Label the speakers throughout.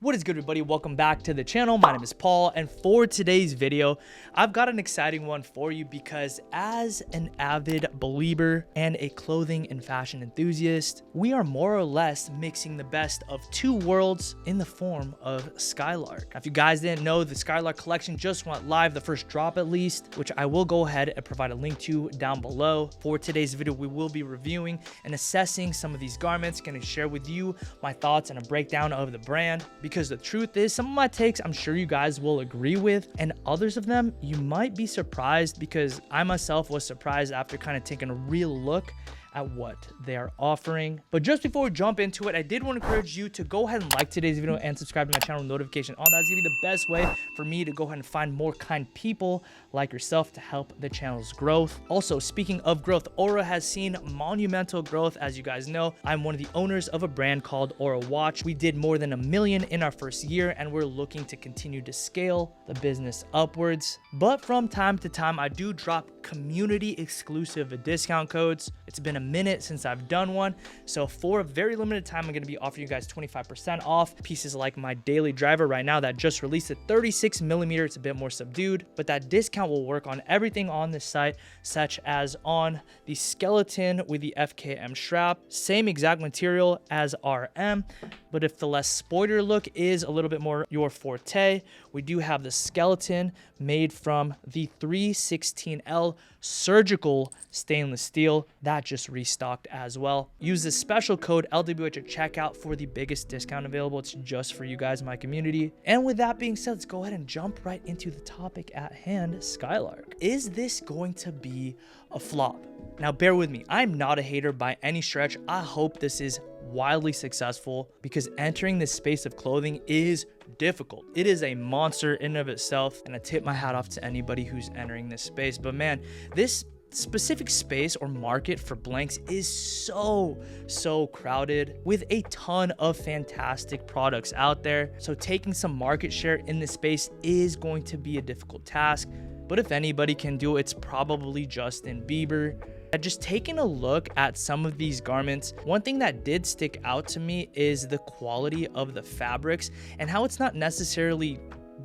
Speaker 1: What is good, everybody? Welcome back to the channel. My name is Paul, and for today's video, I've got an exciting one for you because as an avid believer and a clothing and fashion enthusiast, we are more or less mixing the best of two worlds in the form of Skylrk. Now, if you guys didn't know, the Skylrk collection just went live, the first drop at least, which I will go ahead and provide a link to down below. For today's video, we will be reviewing and assessing some of these garments, going to share with you my thoughts and a breakdown of the brand. Because the truth is, some of my takes I'm sure you guys will agree with, and others of them you might be surprised, because I myself was surprised after kind of taking a real look at what they are offering. But just before we jump into it, I did want to encourage you to go ahead and like today's video and subscribe to my channel with notification on. That's gonna be the best way for me to go ahead and find more kind people like yourself to help the channel's growth. Also, speaking of growth, Aura has seen monumental growth. As you guys know, I'm one of the owners of a brand called Aura Watch. We did more than $1 million in our first year, and we're looking to continue to scale the business upwards. But from time to time, I do drop community exclusive discount codes. It's been a minute since I've done one, so for a very limited time, I'm going to be offering you guys 25% off pieces like my daily driver right now that just released at 36mm. It's a bit more subdued, but that discount will work on everything on this site, such as on the skeleton with the FKM strap, same exact material as RM, but if the less spoiler look is a little bit more your forte, we do have the skeleton made from the 316L surgical stainless steel that just restocked as well. Use the special code LWH at checkout for the biggest discount available. It's just for you guys, my community. And with that being said, let's go ahead and jump right into the topic at hand. Skylrk, is this going to be a flop? Now bear with me, I'm not a hater by any stretch. I hope this is wildly successful, because entering this space of clothing is difficult. It is a monster in and of itself, and I tip my hat off to anybody who's entering this space. But man, this specific space or market for blanks is so crowded with a ton of fantastic products out there. So taking some market share in this space is going to be a difficult task. But if anybody can do it, it's probably Justin Bieber. Just taking a look at some of these garments, one thing that did stick out to me is the quality of the fabrics and how it's not necessarily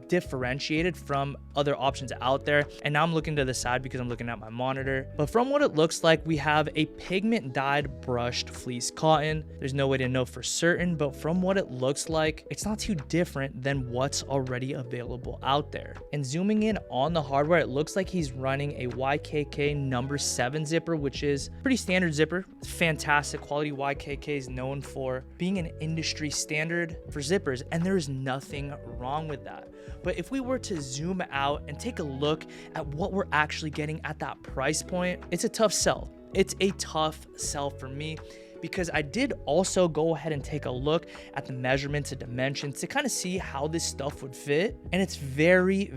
Speaker 1: differentiated from other options out there. And now I'm looking to the side because I'm looking at my monitor, but from what it looks like, we have a pigment dyed brushed fleece cotton. There's no way to know for certain, but from what it looks like, it's not too different than what's already available out there. And zooming in on the hardware, it looks like he's running a YKK number 7 zipper, which is pretty standard zipper. Fantastic quality. YKK is known for being an industry standard for zippers, and there's nothing wrong with that. But if we were to zoom out and take a look at what we're actually getting at that price point, it's a tough sell. It's a tough sell for me, because I did also go ahead and take a look at the measurements and dimensions to kind of see how this stuff would fit. And it's very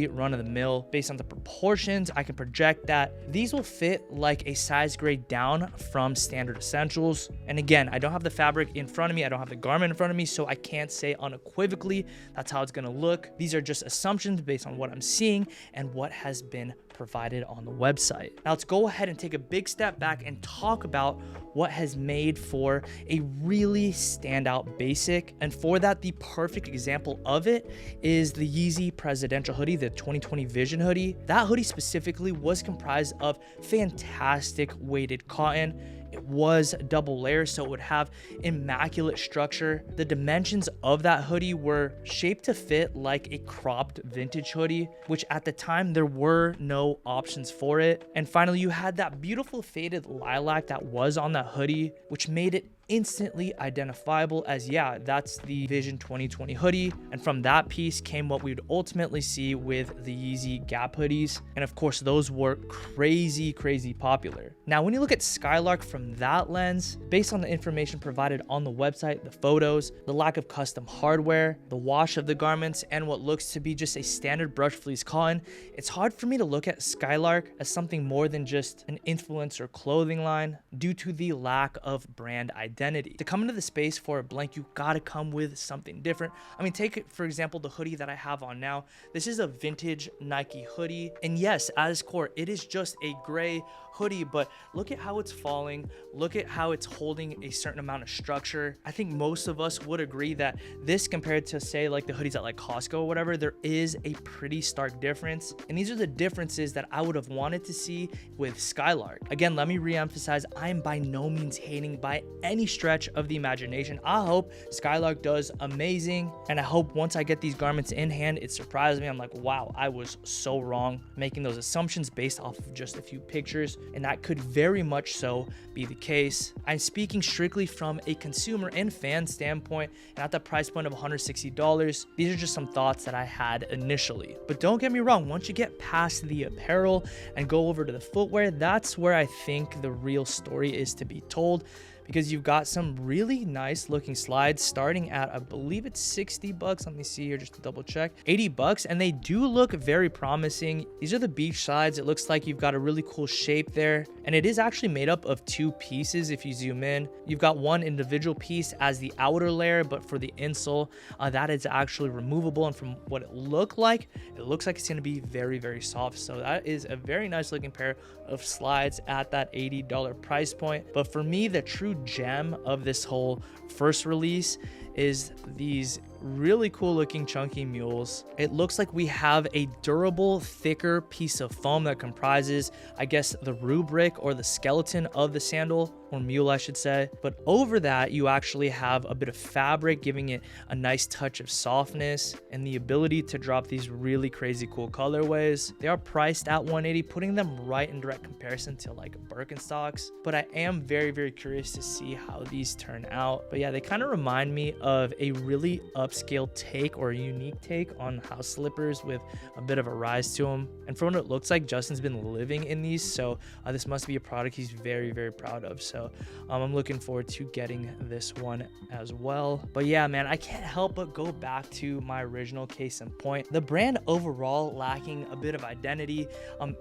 Speaker 1: run of the mill. Based on the proportions, I can project that these will fit like a size grade down from standard essentials. And again, I don't have the fabric in front of me. I don't have the garment in front of me, so I can't say unequivocally that's how it's going to look. These are just assumptions based on what I'm seeing and what has been provided on the website. Now let's go ahead and take a big step back and talk about what has made for a really standout basic. And for that, the perfect example of it is the Yeezy presidential hoodie, the 2020 Vision hoodie. That hoodie specifically was comprised of fantastic weighted cotton. It was double layer, so it would have immaculate structure. The dimensions of that hoodie were shaped to fit like a cropped vintage hoodie, which at the time there were no options for it. And finally, you had that beautiful faded lilac that was on that hoodie, which made it instantly identifiable as, yeah, that's the Vision 2020 hoodie. And from that piece came what we would ultimately see with the Yeezy Gap hoodies. And of course, those were crazy popular. Now, when you look at Skylrk from that lens, based on the information provided on the website, the photos, the lack of custom hardware, the wash of the garments, and what looks to be just a standard brush fleece cotton, it's hard for me to look at Skylrk as something more than just an influencer clothing line due to the lack of brand identity. identity. To come into the space for a blank, you gotta come with something different. I mean, take for example the hoodie that I have on now. This is a vintage Nike hoodie, and yes, at its core it is just a gray hoodie, but look at how it's falling, look at how it's holding a certain amount of structure. I think most of us would agree that this, compared to say like the hoodies at like Costco or whatever, there is a pretty stark difference, and these are the differences that I would have wanted to see with Skylrk. Again, let me re-emphasize, I am by no means hating by any stretch of the imagination. I hope Skylrk does amazing, and I hope once I get these garments in hand, it surprised me. I'm like, wow, I was so wrong making those assumptions based off of just a few pictures, and that could very much so be the case. I'm speaking strictly from a consumer and fan standpoint, and at the price point of $160, these are just some thoughts that I had initially. But don't get me wrong, once you get past the apparel and go over to the footwear, that's where I think the real story is to be told, because you've got some really nice looking slides starting at, I believe it's 60 bucks. Let me see here just to double check. 80 bucks, and they do look very promising. These are the beach slides. It looks like you've got a really cool shape there, and it is actually made up of two pieces. If you zoom in, you've got one individual piece as the outer layer, but for the insole, that is actually removable, and from what it looks like it's going to be very, very soft. So that is a very nice looking pair of slides at that $80 price point. But for me, the true gem of this whole first release is these really cool looking chunky mules. It looks like we have a durable, thicker piece of foam that comprises, I guess, the rubric or the skeleton of the sandal, or mule I should say. But over that, you actually have a bit of fabric, giving it a nice touch of softness and the ability to drop these really crazy cool colorways. They are priced at $180, putting them right in direct comparison to like Birkenstocks. But I am very, very curious to see how these turn out. But yeah, they kind of remind me of a really upscale take, or a unique take, on house slippers with a bit of a rise to them. And from what it looks like, Justin's been living in these, so this must be a product he's very, very proud of. So I'm looking forward to getting this one as well. But yeah, man, I can't help but go back to my original case in point, the brand overall lacking a bit of identity.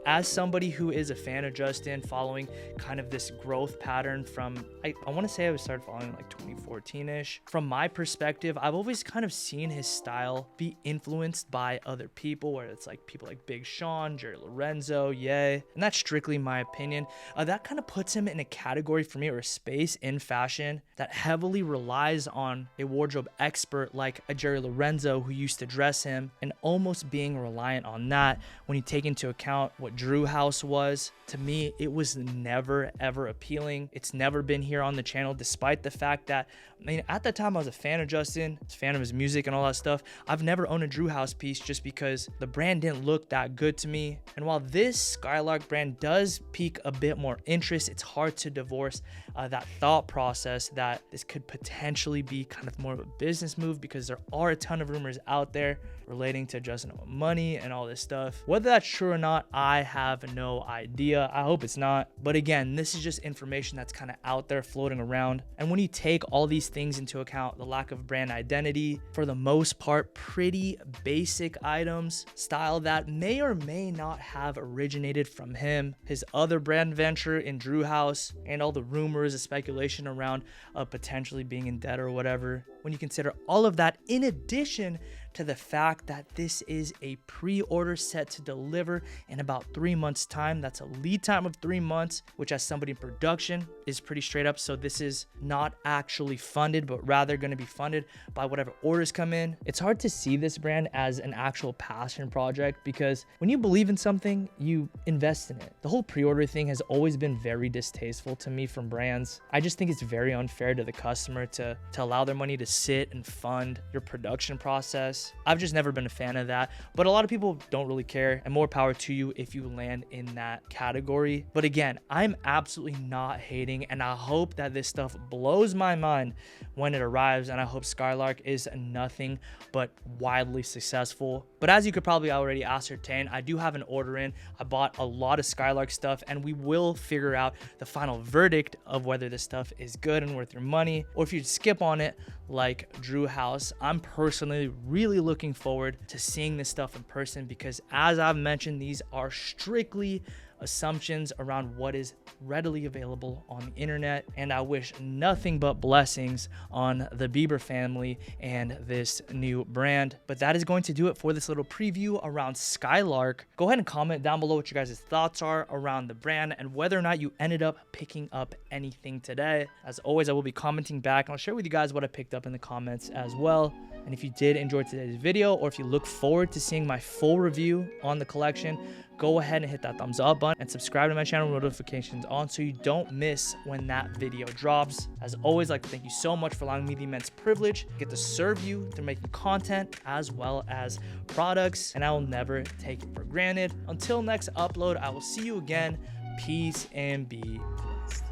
Speaker 1: As somebody who is a fan of Justin, following kind of this growth pattern from, I want to say I started following like 2014-ish. From my perspective, I've always kind of seen his style be influenced by other people, where it's like people like Big Sean, Jerry Lorenzo, Ye, and that's strictly my opinion. That kind of puts him in a category for me, or a space in fashion, that heavily relies on a wardrobe expert like a Jerry Lorenzo who used to dress him, and almost being reliant on that. When you take into account what Drew House was, to me, it was never ever appealing. It's never been here on the channel, despite the fact that, I mean, at the time I was a fan of Justin, I was a fan of his music and all that stuff. I've never owned a Drew House piece just because the brand didn't look that good to me. And while this Skylrk brand does pique a bit more interest, it's hard to divorce that thought process that this could potentially be kind of more of a business move, because there are a ton of rumors out there relating to Justin money and all this stuff. Whether that's true or not, I have no idea. I hope it's not. But again, this is just information that's kind of out there floating around. And when you take all these things into account, the lack of brand identity, for the most part, pretty basic items, style that may or may not have originated from him, his other brand venture in Drew House, and all the rumors, the speculation around potentially being in debt or whatever. When you consider all of that, in addition to the fact that this is a pre-order set to deliver in about 3 months time, that's a lead time of 3 months, which as somebody in production is pretty straight up. So this is not actually funded, but rather going to be funded by whatever orders come in. It's hard to see this brand as an actual passion project, because when you believe in something, you invest in it. The whole pre-order thing has always been very distasteful to me from brands. I just think it's very unfair to the customer to allow their money to sit and fund your production process. I've just never been a fan of that, but a lot of people don't really care, and more power to you if you land in that category. But again, I'm absolutely not hating, and I hope that this stuff blows my mind when it arrives, and I hope Skylrk is nothing but wildly successful. But as you could probably already ascertain, I do have an order in. I bought a lot of Skylrk stuff, and we will figure out the final verdict of whether this stuff is good and worth your money, or if you skip on it like Drew House. I'm personally really looking forward to seeing this stuff in person, because as I've mentioned, these are strictly assumptions around what is readily available on the internet. And I wish nothing but blessings on the Bieber family and this new brand. But that is going to do it for this little preview around Skylrk. Go ahead and comment down below what your guys' thoughts are around the brand and whether or not you ended up picking up anything today. As always, I will be commenting back and I'll share with you guys what I picked up in the comments as well. And if you did enjoy today's video, or if you look forward to seeing my full review on the collection, go ahead and hit that thumbs up button and subscribe to my channel, notifications on, so you don't miss when that video drops. As always, I'd like to thank you so much for allowing me the immense privilege to get to serve you through making content as well as products, and I will never take it for granted. Until next upload, I will see you again. Peace and be blessed.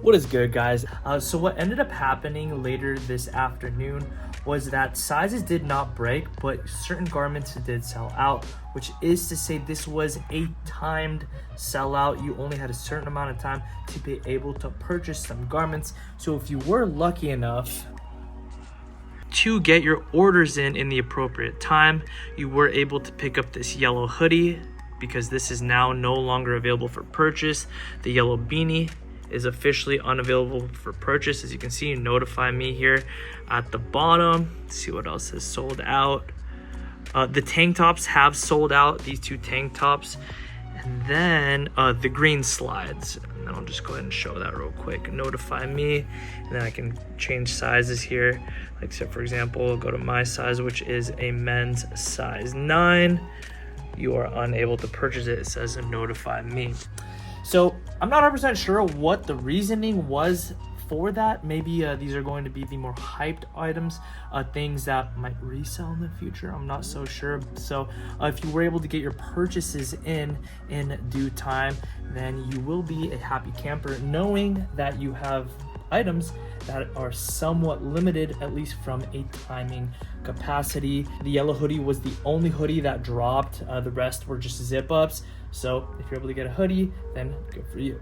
Speaker 1: What is good, guys? So what ended up happening later this afternoon was that sizes did not break, but certain garments did sell out, which is to say this was a timed sellout. You only had a certain amount of time to be able to purchase some garments. So if you were lucky enough to get your orders in the appropriate time, you were able to pick up this yellow hoodie, because this is now no longer available for purchase. The yellow beanie is officially unavailable for purchase. As you can see, notify me here at the bottom. Let's see what else has sold out. The tank tops have sold out, these two tank tops. And then the green slides. And then I'll just go ahead and show that real quick. Notify me, and then I can change sizes here. Like, so for example, go to my size, which is a men's size 9. You are unable to purchase it. It says notify me. So I'm not 100% sure what the reasoning was for that. Maybe these are going to be the more hyped items, things that might resell in the future. I'm not so sure. So if you were able to get your purchases in due time, then you will be a happy camper, knowing that you have items that are somewhat limited, at least from a timing capacity. The yellow hoodie was the only hoodie that dropped. The rest were just zip ups. So if you're able to get a hoodie, then good for you.